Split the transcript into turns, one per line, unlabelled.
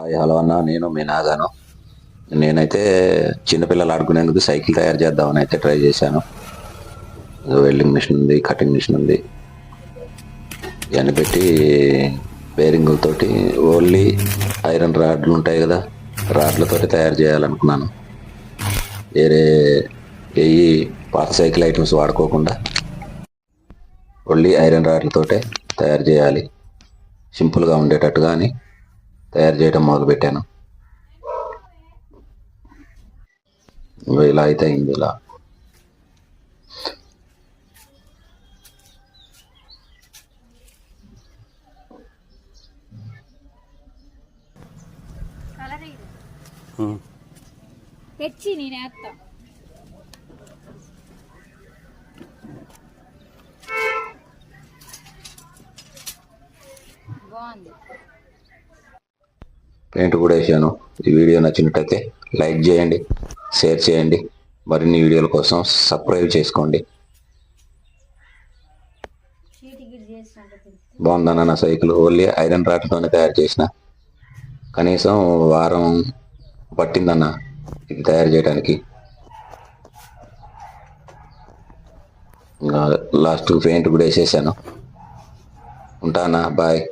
Hi hello అన్న, నేను మీ నాగాను. నేనైతే చిన్నపిల్లలు ఆడుకునేందుకు సైకిల్ తయారు చేద్దామని అయితే ట్రై చేశాను. వెల్డింగ్ మిషన్ ఉంది, కటింగ్ మిషన్ ఉంది, ఇవన్నీ పెట్టి బేరింగులతోటి ఓన్లీ ఐరన్ రాడ్లు ఉంటాయి కదా, రాడ్లతోటి తయారు చేయాలనుకున్నాను. వేరే ఏవి పాత సైకిల్ ఐటమ్స్ వాడుకోకుండా ఓన్లీ ఐరన్ రాడ్లతోటే తయారు చేయాలి, సింపుల్గా ఉండేటట్టుగా అని తయారు చేయడం మొదలుపెట్టాను. ఇలా అయితే అయింది. ఇలా
తెచ్చి నేను వేస్తా. బాగుంది.
పెయింట్ కూడా వేసాను. ఈ వీడియో నచ్చినట్టయితే లైక్ చేయండి, షేర్ చేయండి, మరిన్ని వీడియోల కోసం సబ్స్క్రైబ్ చేసుకోండి. బాగుందన్న నా సైకిల్. ఓన్లీ ఐరన్ రాడ్తోనే తయారు చేసిన. కనీసం వారం పట్టిందన్న ఇది తయారు చేయడానికి. లాస్ట్ పెయింట్ కూడా వేసేసాను. ఉంటానా, బాయ్.